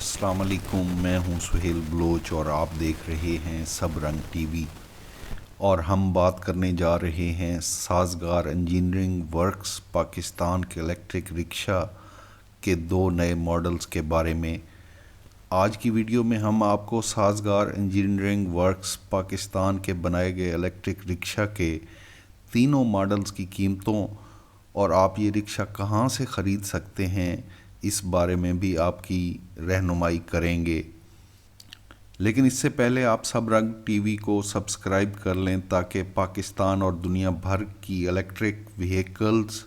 अस्सलाम वालेकुम। मैं हूं सुहेल बलोच और आप देख रहे हैं सब रंग टीवी। और हम बात करने जा रहे हैं साज़गार इंजीनियरिंग वर्क्स पाकिस्तान के इलेक्ट्रिक रिक्शा के 2 नए मॉडल्स के बारे में। आज की वीडियो में हम आपको साज़गार इंजीनियरिंग वर्क्स पाकिस्तान के बनाए गए इलेक्ट्रिक रिक्शा के तीनों मॉडल्स की कीमतों और आप ये रिक्शा कहाँ से ख़रीद सकते हैं इस बारे में भी आपकी रहनुमाई करेंगे। लेकिन इससे पहले आप सब रंग टीवी को सब्सक्राइब कर लें ताकि पाकिस्तान और दुनिया भर की इलेक्ट्रिक व्हीकल्स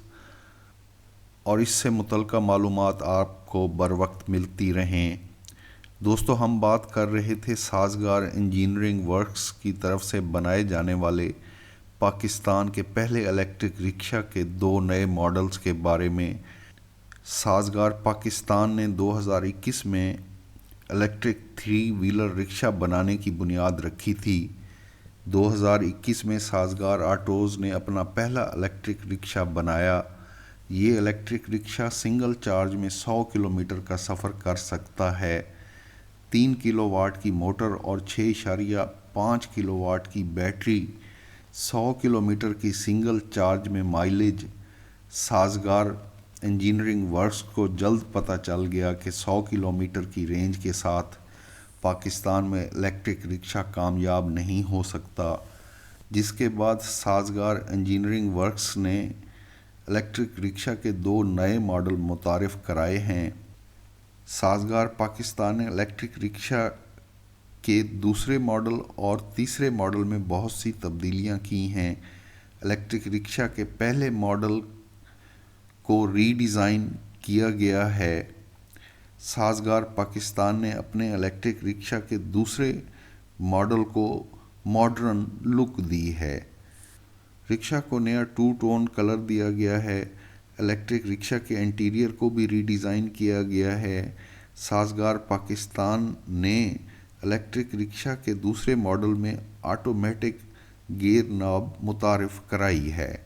और इससे मुतल्लिक़ मालूमात आपको बर वक्त मिलती रहें। दोस्तों, हम बात कर रहे थे साज़गार इंजीनियरिंग वर्क्स की तरफ से बनाए जाने वाले पाकिस्तान के पहले इलेक्ट्रिक रिक्शा के 2 नए मॉडल्स के बारे में। साज़गार पाकिस्तान ने 2021 में इलेक्ट्रिक 3 व्हीलर रिक्शा बनाने की बुनियाद रखी थी। 2021 में साज़गार ऑटोज़ ने अपना पहला इलेक्ट्रिक रिक्शा बनाया। ये इलेक्ट्रिक रिक्शा सिंगल चार्ज में 100 किलोमीटर का सफ़र कर सकता है। 3 किलोवाट की मोटर और 6.5 किलोवाट की बैटरी, 100 किलोमीटर की सिंगल चार्ज में माइलेज। साज़गार इंजीनियरिंग वर्क्स को जल्द पता चल गया कि 100 किलोमीटर की रेंज के साथ पाकिस्तान में इलेक्ट्रिक रिक्शा कामयाब नहीं हो सकता, जिसके बाद साज़गार इंजीनियरिंग वर्क्स ने इलेक्ट्रिक रिक्शा के 2 नए मॉडल मुतारिफ़ कराए हैं। साज़गार पाकिस्तान ने इलेक्ट्रिक रिक्शा के दूसरे मॉडल और तीसरे मॉडल में बहुत सी तब्दीलियां की हैं। इलेक्ट्रिक रिक्शा के पहले मॉडल को रीडिज़ाइन किया गया है। साज़गार पाकिस्तान ने अपने इलेक्ट्रिक रिक्शा के दूसरे मॉडल को मॉडर्न लुक दी है। रिक्शा को नया 2 टोन कलर दिया गया है। इलेक्ट्रिक रिक्शा के इंटीरियर को भी रीडिज़ाइन किया गया है। साज़गार पाकिस्तान ने इलेक्ट्रिक रिक्शा के दूसरे मॉडल में ऑटोमेटिक गियर नॉब मुतारिफ़ कराई है।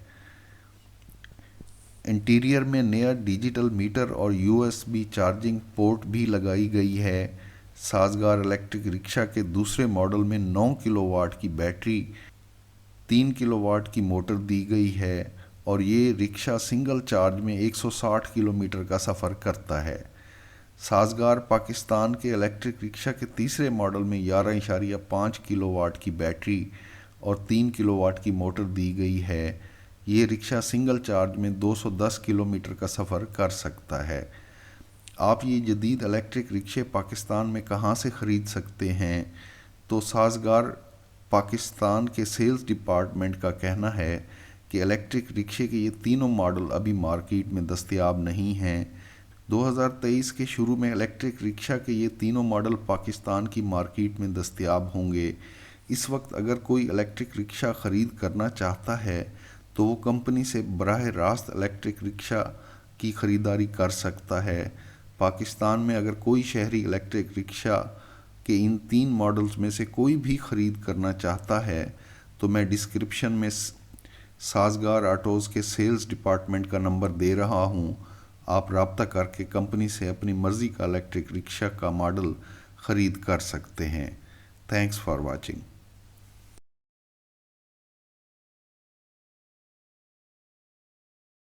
इंटीरियर में नया डिजिटल मीटर और USB चार्जिंग पोर्ट भी लगाई गई है। साज़गार इलेक्ट्रिक रिक्शा के दूसरे मॉडल में 9 किलोवाट की बैटरी, 3 किलोवाट की मोटर दी गई है और ये रिक्शा सिंगल चार्ज में 160 किलोमीटर का सफ़र करता है। साज़गार पाकिस्तान के इलेक्ट्रिक रिक्शा के तीसरे मॉडल में 11.5 किलोवाट की बैटरी और 3 किलोवाट की मोटर दी गई है। ये रिक्शा सिंगल चार्ज में 210 किलोमीटर का सफ़र कर सकता है। आप ये जदीद इलेक्ट्रिक रिक्शे पाकिस्तान में कहाँ से ख़रीद सकते हैं? तो साज़गार पाकिस्तान के सेल्स डिपार्टमेंट का कहना है कि इलेक्ट्रिक रिक्शे के ये तीनों मॉडल अभी मार्केट में दस्तयाब नहीं हैं। 2023 के शुरू में इलेक्ट्रिक रिक्शा के ये तीनों मॉडल पाकिस्तान की मार्केट में दस्तयाब होंगे। इस वक्त अगर कोई इलेक्ट्रिक रिक्शा ख़रीद करना चाहता है तो वो कंपनी से बराह रास्त इलेक्ट्रिक रिक्शा की ख़रीदारी कर सकता है। पाकिस्तान में अगर कोई शहरी इलेक्ट्रिक रिक्शा के इन 3 मॉडल्स में से कोई भी ख़रीद करना चाहता है तो मैं डिस्क्रिप्शन में साज़गार ऑटोज़ के सेल्स डिपार्टमेंट का नंबर दे रहा हूँ। आप रब्ता करके कंपनी से अपनी मर्ज़ी का इलेक्ट्रिक रिक्शा का मॉडल ख़रीद कर सकते हैं। Thanks for watching.